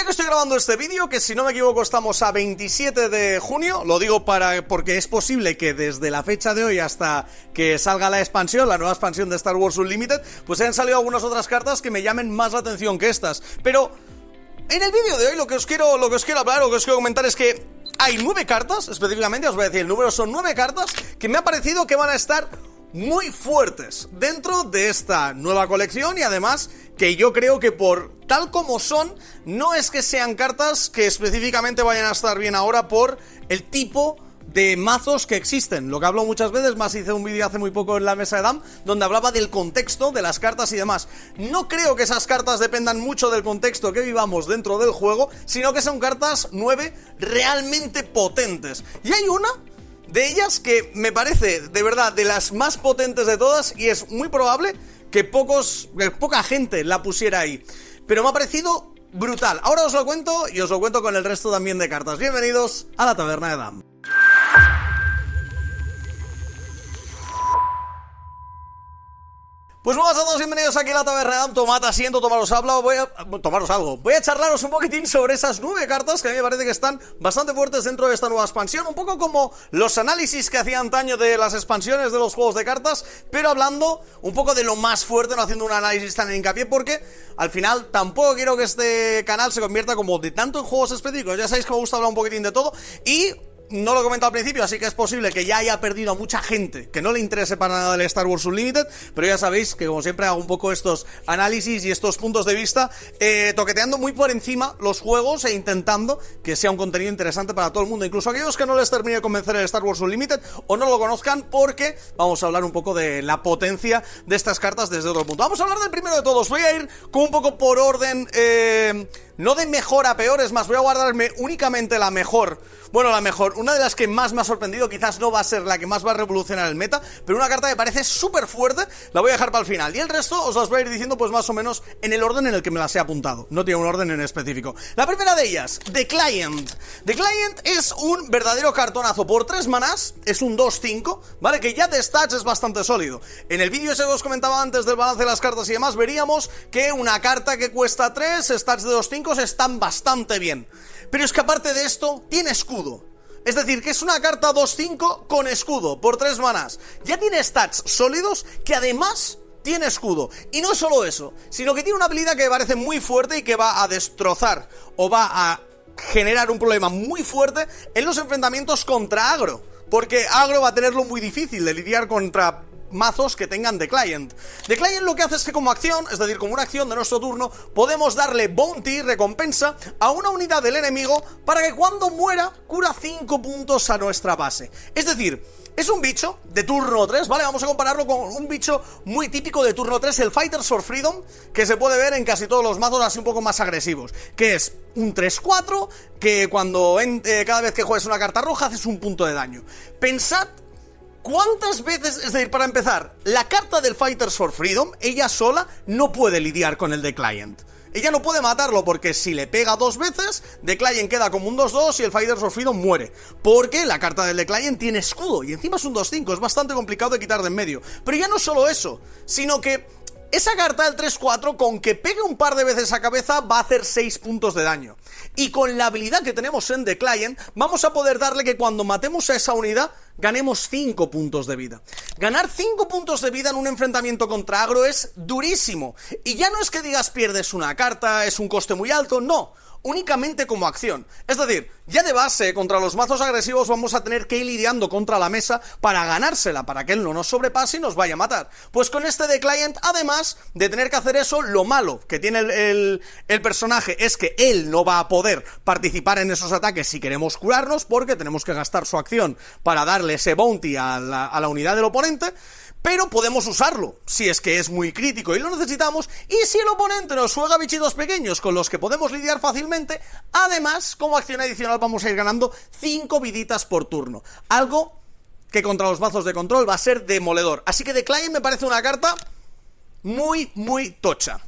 día que estoy grabando este vídeo, que si no me equivoco estamos a 27 de junio, lo digo porque es posible que desde la fecha de hoy hasta que salga la expansión, la nueva expansión de Star Wars Unlimited, pues hayan salido algunas otras cartas que me llamen más la atención que estas. Pero en el vídeo de hoy lo que os quiero hablar, lo que os quiero comentar es que hay 9 cartas, específicamente os voy a decir el número, son 9 cartas que me ha parecido que van a estar muy fuertes dentro de esta nueva colección, y además que yo creo que por tal como son, no es que sean cartas que específicamente vayan a estar bien ahora por el tipo de mazos que existen. Lo que hablo muchas veces, más hice un vídeo hace muy poco en la mesa de DAM donde hablaba del contexto de las cartas y demás. No creo que esas cartas dependan mucho del contexto que vivamos dentro del juego, sino que son cartas 9 realmente potentes. Y hay una de ellas que me parece, de verdad, de las más potentes de todas, y es muy probable que poca gente la pusiera ahí. Pero me ha parecido brutal. Ahora os lo cuento, y os lo cuento con el resto también de cartas. Bienvenidos a la taberna de DAM. Pues buenas a todos, bienvenidos aquí a la taberna de DAM. Tomad asiento, tomaros algo. Voy a charlaros un poquitín sobre esas 9 cartas que a mí me parece que están bastante fuertes dentro de esta nueva expansión. Un poco como los análisis que hacía antaño de las expansiones de los juegos de cartas, pero hablando un poco de lo más fuerte, no haciendo un análisis tan en hincapié, porque al final tampoco quiero que este canal se convierta como de tanto en juegos específicos. Ya sabéis que me gusta hablar un poquitín de todo, y no lo he comentado al principio, así que es posible que ya haya perdido a mucha gente que no le interese para nada el Star Wars Unlimited, pero ya sabéis que como siempre hago un poco estos análisis y estos puntos de vista, toqueteando muy por encima los juegos e intentando que sea un contenido interesante para todo el mundo, incluso aquellos que no les termine de convencer el Star Wars Unlimited o no lo conozcan, porque vamos a hablar un poco de la potencia de estas cartas desde otro punto. Vamos a hablar del primero de todos, voy a ir con un poco por orden, no de mejor a peor, es más, voy a guardarme únicamente la mejor. Bueno, la mejor, una de las que más me ha sorprendido, quizás no va a ser la que más va a revolucionar el meta, pero una carta que parece súper fuerte, la voy a dejar para el final. Y el resto os las voy a ir diciendo pues más o menos en el orden en el que me las he apuntado. No tiene un orden en específico. La primera de ellas, The Client. The Client es un verdadero cartonazo. Por 3 manás, es un 2-5, ¿vale? Que ya de stats es bastante sólido. En el vídeo ese que os comentaba antes del balance de las cartas y demás, veríamos que una carta que cuesta 3, stats de 2-5 están bastante bien. Pero es que aparte de esto, tiene escudo. Es decir, que es una carta 2-5 con escudo, por 3 manás. Ya tiene stats sólidos, que además tiene escudo. Y no solo eso, sino que tiene una habilidad que me parece muy fuerte y que va a destrozar o va a generar un problema muy fuerte en los enfrentamientos contra agro. Porque agro va a tenerlo muy difícil de lidiar contra mazos que tengan The Client. The Client lo que hace es que como acción, es decir, como una acción de nuestro turno, podemos darle bounty, recompensa, a una unidad del enemigo para que cuando muera cura 5 puntos a nuestra base. Es decir, es un bicho de turno 3, ¿vale? Vamos a compararlo con un bicho muy típico de turno 3, el Fighters for Freedom, que se puede ver en casi todos los mazos así un poco más agresivos, que es un 3-4, que cuando cada vez que juegues una carta roja haces un punto de daño. Pensad ¿cuántas veces? Es decir, para empezar, la carta del Fighters for Freedom, ella sola no puede lidiar con el The Client. Ella no puede matarlo porque si le pega 2 veces, The Client queda como un 2-2 y el Fighters for Freedom muere. Porque la carta del The Client tiene escudo y encima es un 2-5, es bastante complicado de quitar de en medio. Pero ya no solo eso, sino que esa carta del 3-4, con que pegue un par de veces a cabeza, va a hacer 6 puntos de daño. Y con la habilidad que tenemos en The Client, vamos a poder darle que cuando matemos a esa unidad, ganemos 5 puntos de vida. Ganar 5 puntos de vida en un enfrentamiento contra agro es durísimo. Y ya no es que digas pierdes una carta, es un coste muy alto, no. Únicamente como acción. Es decir, ya de base, contra los mazos agresivos vamos a tener que ir lidiando contra la mesa para ganársela, para que él no nos sobrepase y nos vaya a matar. Pues con este The Client, además de tener que hacer eso, lo malo que tiene el personaje es que él no va a poder participar en esos ataques si queremos curarnos, porque tenemos que gastar su acción para darle ese bounty a la unidad del oponente. Pero podemos usarlo, si es que es muy crítico y lo necesitamos, y si el oponente nos juega bichitos pequeños con los que podemos lidiar fácilmente, además, como acción adicional vamos a ir ganando 5 viditas por turno. Algo que contra los mazos de control va a ser demoledor. Así que The Client me parece una carta muy, muy tocha.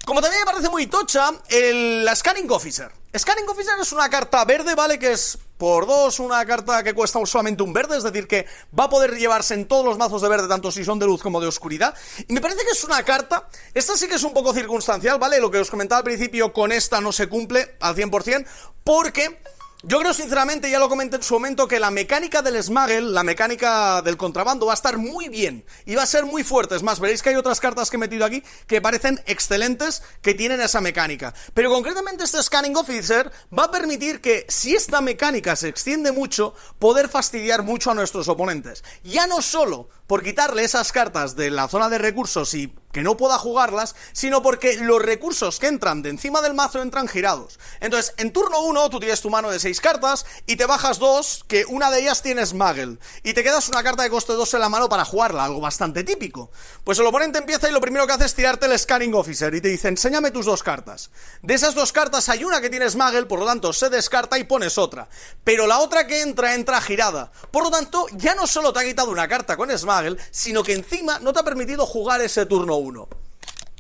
Como también me parece muy tocha la Scanning Officer. Scanning Officer es una carta verde, ¿vale? Que es por 2, una carta que cuesta solamente un verde, es decir, que va a poder llevarse en todos los mazos de verde, tanto si son de luz como de oscuridad. Y me parece que es una carta, esta sí que es un poco circunstancial, ¿vale? Lo que os comentaba al principio, con esta no se cumple al 100%, porque yo creo sinceramente, ya lo comenté en su momento, que la mecánica del smuggle, la mecánica del contrabando va a estar muy bien y va a ser muy fuerte. Es más, veréis que hay otras cartas que he metido aquí que parecen excelentes, que tienen esa mecánica. Pero concretamente este Scanning Officer va a permitir que, si esta mecánica se extiende mucho, poder fastidiar mucho a nuestros oponentes. Ya no solo por quitarle esas cartas de la zona de recursos y que no pueda jugarlas, sino porque los recursos que entran de encima del mazo entran girados. Entonces, en turno 1 tú tienes tu mano de 6 cartas y te bajas 2, que una de ellas tiene Smuggle, y te quedas una carta de coste 2 en la mano para jugarla, algo bastante típico. Pues el oponente empieza y lo primero que hace es tirarte el Scanning Officer y te dice, enséñame tus 2 cartas. De esas 2 cartas hay una que tiene Smuggle, por lo tanto se descarta y pones otra. Pero la otra que entra girada. Por lo tanto, ya no solo te ha quitado una carta con Smuggle, sino que encima no te ha permitido jugar ese turno 1.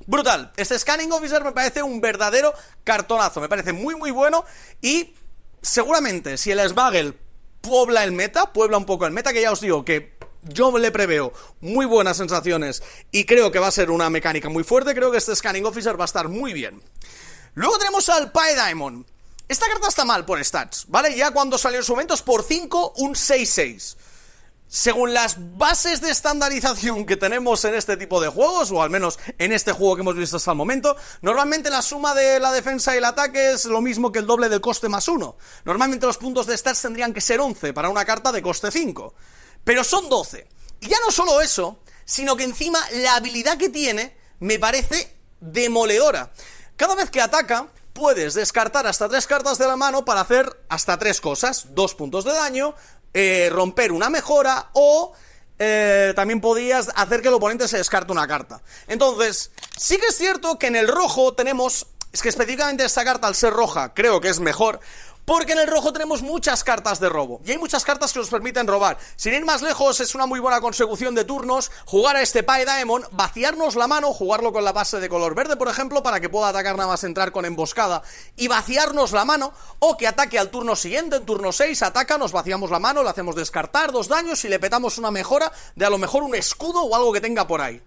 Brutal. Este Scanning Officer me parece un verdadero cartonazo, me parece muy muy bueno, y seguramente si el Smuggle puebla un poco el meta, que ya os digo que yo le preveo muy buenas sensaciones y creo que va a ser una mecánica muy fuerte, creo que este Scanning Officer va a estar muy bien. Luego tenemos al Paedamon. Esta carta está mal por stats, ¿vale? Ya cuando salió en su momento es por 5 un 6-6. Según las bases de estandarización que tenemos en este tipo de juegos, o al menos en este juego que hemos visto hasta el momento, normalmente la suma de la defensa y el ataque es lo mismo que el doble del coste más 1. Normalmente los puntos de stats tendrían que ser 11 para una carta de coste 5, pero son 12. Y ya no solo eso, sino que encima la habilidad que tiene me parece demoledora. Cada vez que ataca, puedes descartar hasta 3 cartas de la mano para hacer hasta 3 cosas: 2 puntos de daño, romper una mejora, o también podías hacer que el oponente se descarte una carta. Entonces, sí que es cierto que en el rojo tenemos, es que específicamente esta carta, al ser roja, creo que es mejor, porque en el rojo tenemos muchas cartas de robo, y hay muchas cartas que nos permiten robar. Sin ir más lejos, es una muy buena consecución de turnos jugar a este Paedamon, vaciarnos la mano, jugarlo con la base de color verde, por ejemplo, para que pueda atacar nada más entrar con emboscada y vaciarnos la mano, o que ataque al turno siguiente, en turno 6, ataca, nos vaciamos la mano, le hacemos descartar 2 daños y le petamos una mejora de a lo mejor un escudo o algo que tenga por ahí.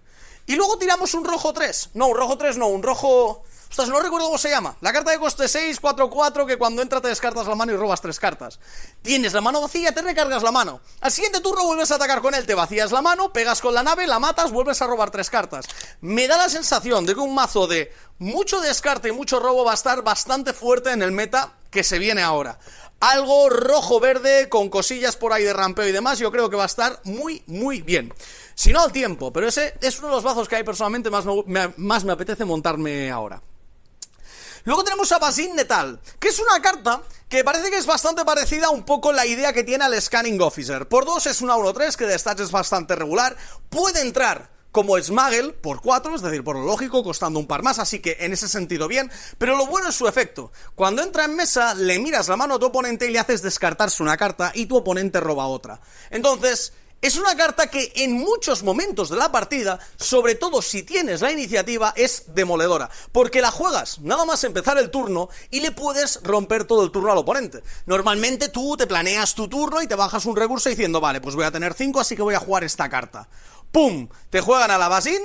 Y luego tiramos un rojo 3, un rojo... Ostras, no recuerdo cómo se llama. La carta de coste 6, 4-4, que cuando entra te descartas la mano y robas 3 cartas. Tienes la mano vacía, te recargas la mano. Al siguiente turno vuelves a atacar con él, te vacías la mano, pegas con la nave, la matas, vuelves a robar 3 cartas. Me da la sensación de que un mazo de mucho descarte y mucho robo va a estar bastante fuerte en el meta que se viene ahora. Algo rojo-verde con cosillas por ahí de rampeo y demás, yo creo que va a estar muy, muy bien. Si no al tiempo, pero ese es uno de los mazos que hay personalmente más me apetece montarme ahora. Luego tenemos a Basin Netal, que es una carta que parece que es bastante parecida a un poco la idea que tiene al Scanning Officer. Por 2 es una 1-3, que de stats es bastante regular, puede entrar como Smuggle por 4, es decir, por lo lógico, costando un par más, así que en ese sentido bien, pero lo bueno es su efecto. Cuando entra en mesa, le miras la mano a tu oponente y le haces descartarse una carta y tu oponente roba otra. Entonces, es una carta que en muchos momentos de la partida, sobre todo si tienes la iniciativa, es demoledora, porque la juegas nada más empezar el turno y le puedes romper todo el turno al oponente. Normalmente tú te planeas tu turno y te bajas un recurso diciendo, vale, pues voy a tener 5, así que voy a jugar esta carta. ¡Pum! Te juegan a la Basin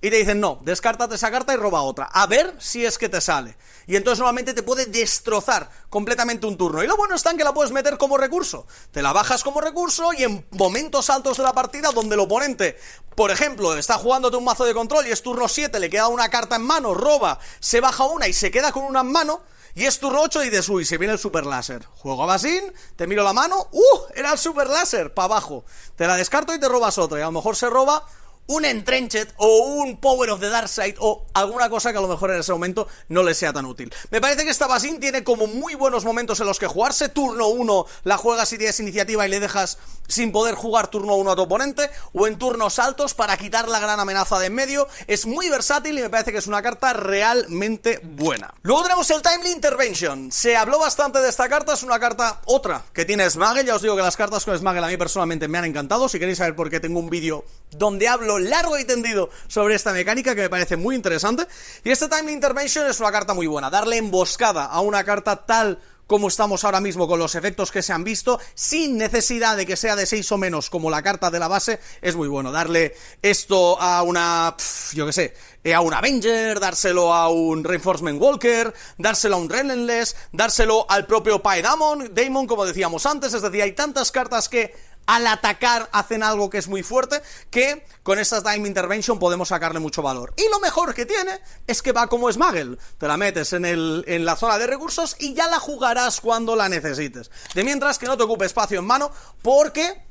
y te dicen, no, descártate esa carta y roba otra, a ver si es que te sale. Y entonces normalmente te puede destrozar completamente un turno. Y lo bueno está en que la puedes meter como recurso. Te la bajas como recurso y en momentos altos de la partida donde el oponente, por ejemplo, está jugándote un mazo de control y es turno 7, le queda una carta en mano, roba, se baja una y se queda con una en mano, y es turno 8 y dices, uy, se viene el super láser. Juego a Basin, te miro la mano, era el super láser, para abajo. Te la descarto y te robas otra, y a lo mejor se roba un Entrenched o un Power of the Darkside o alguna cosa que a lo mejor en ese momento no le sea tan útil. Me parece que esta Basin tiene como muy buenos momentos en los que jugarse. Turno 1 la juegas si tienes iniciativa y le dejas sin poder jugar turno 1 a tu oponente, o en turnos altos para quitar la gran amenaza de en medio. Es muy versátil y me parece que es una carta realmente buena. Luego tenemos el Timely Intervention. Se habló bastante de esta carta, es una carta otra que tiene Smuggle. Ya os digo que las cartas con Smuggle a mí personalmente me han encantado. Si queréis saber por qué, tengo un vídeo donde hablo largo y tendido sobre esta mecánica que me parece muy interesante. Y este Timely Intervention es una carta muy buena. Darle emboscada a una carta tal como estamos ahora mismo con los efectos que se han visto, sin necesidad de que sea de 6 o menos como la carta de la base, es muy bueno. Darle esto a una, yo qué sé, a un Avenger, dárselo a un Reinforcement Walker, dárselo a un Relentless, dárselo al propio Paedamon, como decíamos antes. Es decir, hay tantas cartas que al atacar hacen algo que es muy fuerte, que con estas Time Intervention podemos sacarle mucho valor. Y lo mejor que tiene es que va como Smuggle. Te la metes en la zona de recursos y ya la jugarás cuando la necesites. De mientras que no te ocupe espacio en mano, porque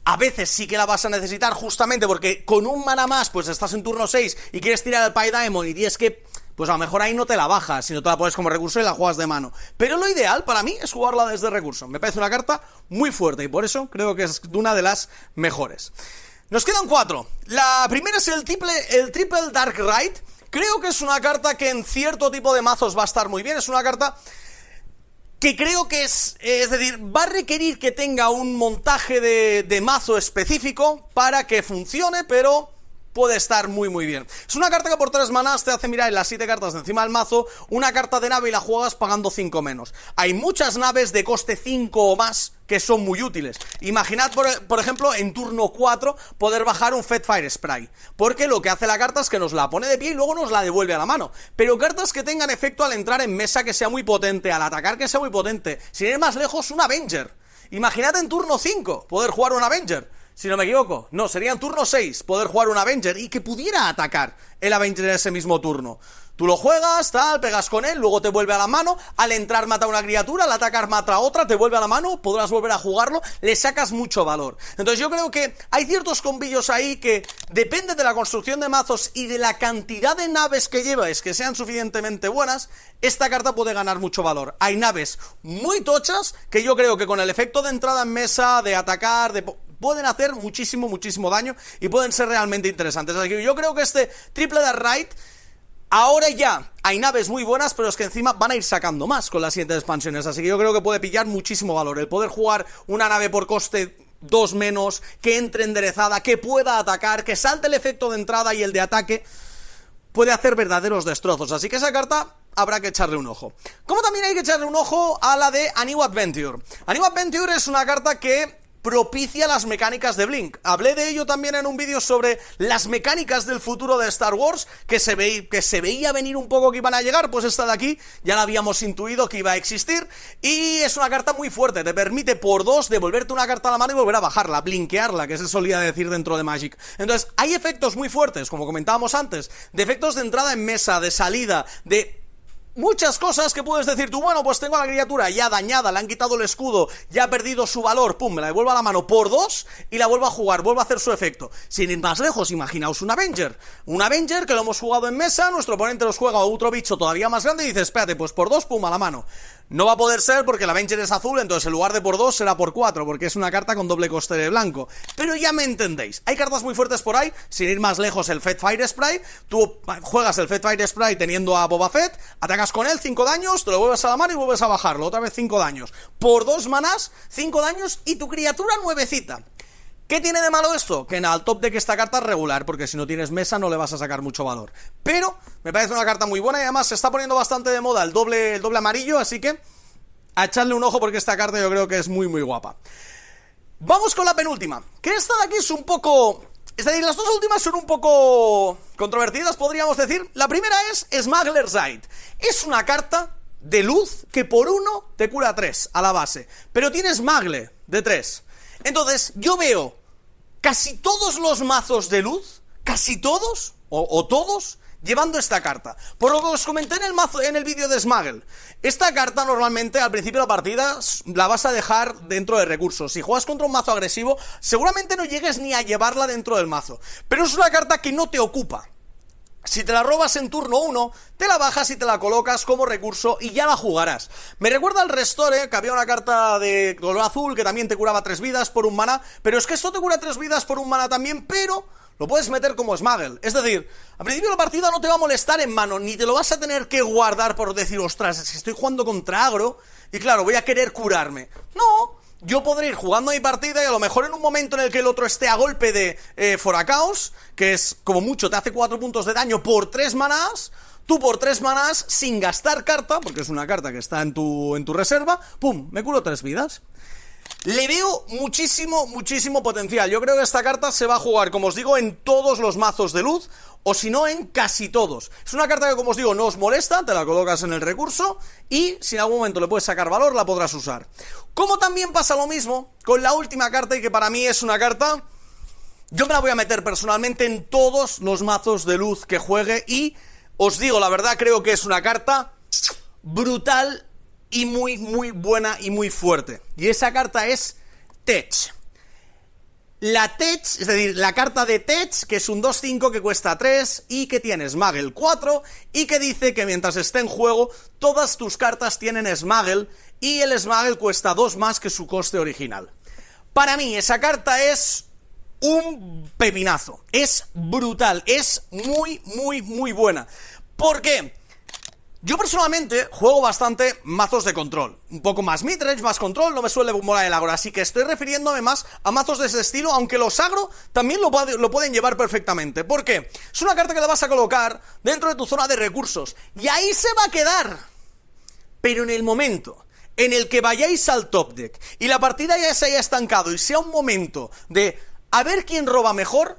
a veces sí que la vas a necesitar, justamente porque con un mana más, pues estás en turno 6 y quieres tirar al Paedamon y tienes que, pues a lo mejor ahí no te la bajas, sino te la pones como recurso y la juegas de mano. Pero lo ideal para mí es jugarla desde recurso. Me parece una carta muy fuerte y por eso creo que es una de las mejores. Nos quedan 4. La primera es el triple Dark Ride. Creo que es una carta que en cierto tipo de mazos va a estar muy bien. Es una carta que creo que es decir, va a requerir que tenga un montaje de mazo específico para que funcione, pero puede estar muy muy bien. Es una carta que por 3 manas te hace mirar en las 7 cartas de encima del mazo una carta de nave y la juegas pagando 5 menos. Hay muchas naves de coste 5 o más que son muy útiles. Imaginad, por ejemplo, en turno 4 poder bajar un Fetfire Spray, porque lo que hace la carta es que nos la pone de pie y luego nos la devuelve a la mano. Pero cartas que tengan efecto al entrar en mesa que sea muy potente, al atacar que sea muy potente. Sin ir más lejos, un Avenger. Imaginad en turno 5 poder jugar un Avenger. Si no me equivoco, no, sería en turno 6 poder jugar un Avenger y que pudiera atacar el Avenger en ese mismo turno. Tú lo juegas, tal, pegas con él, luego te vuelve a la mano, al entrar mata a una criatura, al atacar mata a otra, te vuelve a la mano, podrás volver a jugarlo, le sacas mucho valor. Entonces yo creo que hay ciertos combillos ahí que depende de la construcción de mazos y de la cantidad de naves que lleves que sean suficientemente buenas, esta carta puede ganar mucho valor. Hay naves muy tochas que yo creo que con el efecto de entrada en mesa, de atacar, pueden hacer muchísimo daño y pueden ser realmente interesantes. Así que yo creo que este triple Dark Ride, ahora ya hay naves muy buenas, pero es que encima van a ir sacando más con las siguientes expansiones. Así que yo creo que puede pillar muchísimo valor. El poder jugar una nave por coste 2 menos, que entre enderezada, que pueda atacar, que salte el efecto de entrada y el de ataque, puede hacer verdaderos destrozos. Así que esa carta habrá que echarle un ojo. Como también hay que echarle un ojo a la de A New Adventure. A New Adventure es una carta que propicia las mecánicas de Blink. Hablé de ello también en un vídeo sobre las mecánicas del futuro de Star Wars, que se veía venir un poco que iban a llegar. Pues esta de aquí ya la habíamos intuido que iba a existir, y es una carta muy fuerte. Te permite por 2 devolverte una carta a la mano y volver a bajarla, blinkearla, que se solía decir dentro de Magic. Entonces hay efectos muy fuertes, como comentábamos antes, de efectos de entrada en mesa, de salida, de muchas cosas que puedes decir tú, bueno, pues tengo a la criatura ya dañada, le han quitado el escudo, ya ha perdido su valor, pum, me la devuelvo a la mano por 2 y la vuelvo a jugar, vuelvo a hacer su efecto. Sin ir más lejos, imaginaos un Avenger que lo hemos jugado en mesa, nuestro oponente nos juega a otro bicho todavía más grande y dice, espérate, pues por 2, pum, a la mano. No va a poder ser porque el Avenger es azul, entonces en lugar de por 2 será por 4, porque es una carta con doble coste de blanco. Pero ya me entendéis, hay cartas muy fuertes por ahí. Sin ir más lejos, el Fetfire Spray. Tú juegas el Fetfire Spray teniendo a Boba Fett, atacas con él, 5 daños, te lo vuelves a la mano y vuelves a bajarlo, otra vez 5 daños. Por 2 manás, 5 daños y tu criatura nuevecita. ¿Qué tiene de malo esto? Que en al top de que esta carta es regular, porque si no tienes mesa no le vas a sacar mucho valor. Pero me parece una carta muy buena y además se está poniendo bastante de moda el doble amarillo, así que a echarle un ojo porque esta carta yo creo que es muy guapa. Vamos con la penúltima, que esta de aquí es un poco... Es decir, las dos últimas son un poco controvertidas, podríamos decir. La primera es Smuggler's Rite. Es una carta de luz que por 1 te cura 3 a la base, pero tiene Smuggle de 3. Entonces yo veo casi todos los mazos de luz, casi todos, o todos, llevando esta carta. Por lo que os comenté en el vídeo de Smuggle, esta carta normalmente al principio de la partida la vas a dejar dentro de recursos. Si juegas contra un mazo agresivo, seguramente no llegues ni a llevarla dentro del mazo, pero es una carta que no te ocupa. Si te la robas en turno 1, te la bajas y te la colocas como recurso y ya la jugarás. Me recuerda al Restore, que había una carta de color azul que también te curaba 3 vidas por un mana, pero es que esto te cura 3 vidas por un mana también, pero lo puedes meter como Smuggle. Es decir, al principio de la partida no te va a molestar en mano, ni te lo vas a tener que guardar por decir, ostras, es que estoy jugando contra agro y claro, voy a querer curarme. No, yo podré ir jugando mi partida y a lo mejor en un momento en el que el otro esté a golpe de Foracaos, que es como mucho, te hace 4 puntos de daño por 3 manás, Tú por 3 manás, sin gastar carta, porque es una carta que está en tu reserva, ¡pum!, me curo 3 vidas. Le veo muchísimo potencial. Yo creo que esta carta se va a jugar, como os digo, en todos los mazos de luz, o si no, en casi todos. Es una carta que, como os digo, no os molesta, te la colocas en el recurso, y si en algún momento le puedes sacar valor, la podrás usar. Como también pasa lo mismo con la última carta, y que para mí es una carta... Yo me la voy a meter personalmente en todos los mazos de luz que juegue, y os digo, la verdad, creo que es una carta brutal y muy buena y muy fuerte. Y esa carta es Tech. La Tech, es decir, la carta de Tech, que es un 2-5 que cuesta 3 y que tiene Smuggle 4 y que dice que mientras esté en juego todas tus cartas tienen Smuggle y el Smuggle cuesta 2 más que su coste original. Para mí esa carta es un pepinazo, es brutal, es muy buena. ¿Por qué? Yo personalmente juego bastante mazos de control, un poco más midrange, más control, no me suele molar el agro, así que estoy refiriéndome más a mazos de ese estilo, aunque los agro también lo pueden llevar perfectamente. ¿Por qué? Es una carta que la vas a colocar dentro de tu zona de recursos, y ahí se va a quedar. Pero en el momento en el que vayáis al top deck, y la partida ya se haya estancado, y sea un momento de a ver quién roba mejor,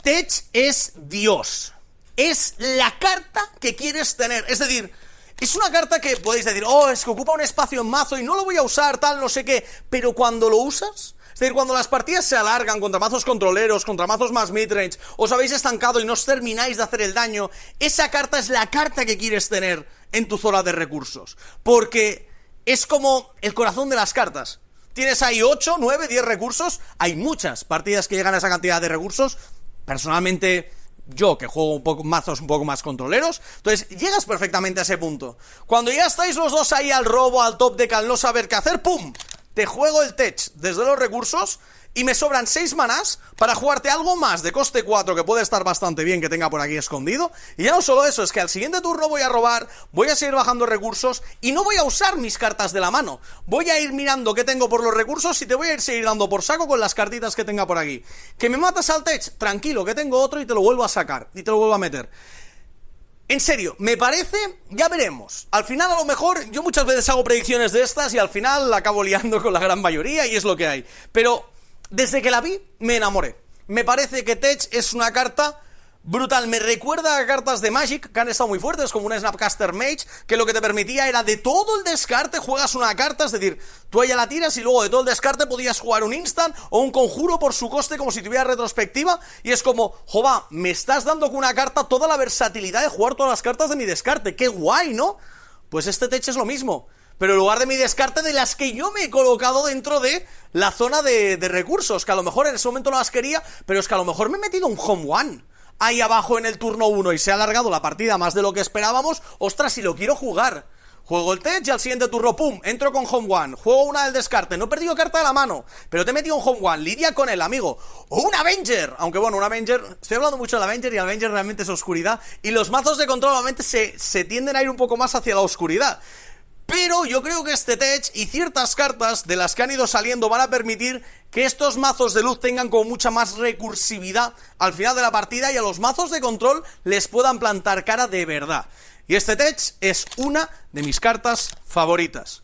Tech es Dios. Es la carta que quieres tener. Es decir, es una carta que podéis decir, oh, es que ocupa un espacio en mazo y no lo voy a usar, tal, no sé qué. Pero cuando lo usas, es decir, cuando las partidas se alargan contra mazos controleros, contra mazos más midrange, os habéis estancado y no os termináis de hacer el daño, esa carta es la carta que quieres tener en tu zona de recursos. Porque es como el corazón de las cartas. Tienes ahí 8, 9, 10 recursos. Hay muchas partidas que llegan a esa cantidad de recursos. Personalmente... yo, que juego mazos un poco más controleros, entonces llegas perfectamente a ese punto. Cuando ya estáis los dos ahí al robo, al top deck, al no saber qué hacer, ¡pum!, te juego el Tech desde los recursos y me sobran 6 manás para jugarte algo más de coste 4, que puede estar bastante bien que tenga por aquí escondido. Y ya no solo eso, es que al siguiente turno voy a robar, voy a seguir bajando recursos y no voy a usar mis cartas de la mano. Voy a ir mirando qué tengo por los recursos y te voy a ir seguir dando por saco con las cartitas que tenga por aquí. ¿Que me matas al Tech? Tranquilo, que tengo otro y te lo vuelvo a sacar y te lo vuelvo a meter. En serio, me parece, ya veremos. Al final, a lo mejor, yo muchas veces hago predicciones de estas y al final la acabo liando con la gran mayoría y es lo que hay. Pero desde que la vi, me enamoré. Me parece que Tech es una carta brutal. Me recuerda a cartas de Magic que han estado muy fuertes, como una Snapcaster Mage, que lo que te permitía era de todo el descarte juegas una carta, es decir, tú ella la tiras y luego de todo el descarte podías jugar un instant o un conjuro por su coste como si tuviera retrospectiva, y es como, jova, me estás dando con una carta toda la versatilidad de jugar todas las cartas de mi descarte, qué guay, ¿no? Pues este Tech es lo mismo, pero en lugar de mi descarte, de las que yo me he colocado dentro de la zona de recursos, que a lo mejor en ese momento no las quería, pero es que a lo mejor me he metido un home one ahí abajo en el turno 1 y se ha alargado la partida más de lo que esperábamos. Ostras, si lo quiero jugar, juego el Tech y al siguiente turno, pum, entro con home one, juego una del descarte, no he perdido carta de la mano, pero te he metido un home one, lidia con el amigo, o un Avenger, aunque bueno, un Avenger, estoy hablando mucho del Avenger y el Avenger realmente es oscuridad, y los mazos de control normalmente se tienden a ir un poco más hacia la oscuridad. Pero yo creo que este Tech y ciertas cartas de las que han ido saliendo van a permitir que estos mazos de luz tengan como mucha más recursividad al final de la partida y a los mazos de control les puedan plantar cara de verdad. Y este Tech es una de mis cartas favoritas.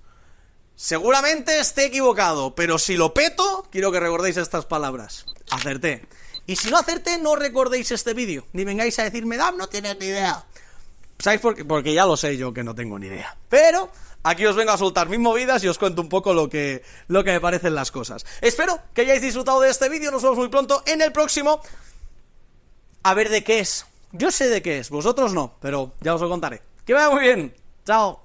Seguramente esté equivocado, pero si lo peto, quiero que recordéis estas palabras. Acerté. Y si no acerté, no recordéis este vídeo, ni vengáis a decirme, Dam, no tienes ni idea. ¿Sabéis por qué? Porque ya lo sé yo que no tengo ni idea. Pero aquí os vengo a soltar mis movidas y os cuento un poco lo que me parecen las cosas. Espero que hayáis disfrutado de este vídeo. Nos vemos muy pronto en el próximo. A ver de qué es. Yo sé de qué es, vosotros no, pero ya os lo contaré. Que vaya muy bien. Chao.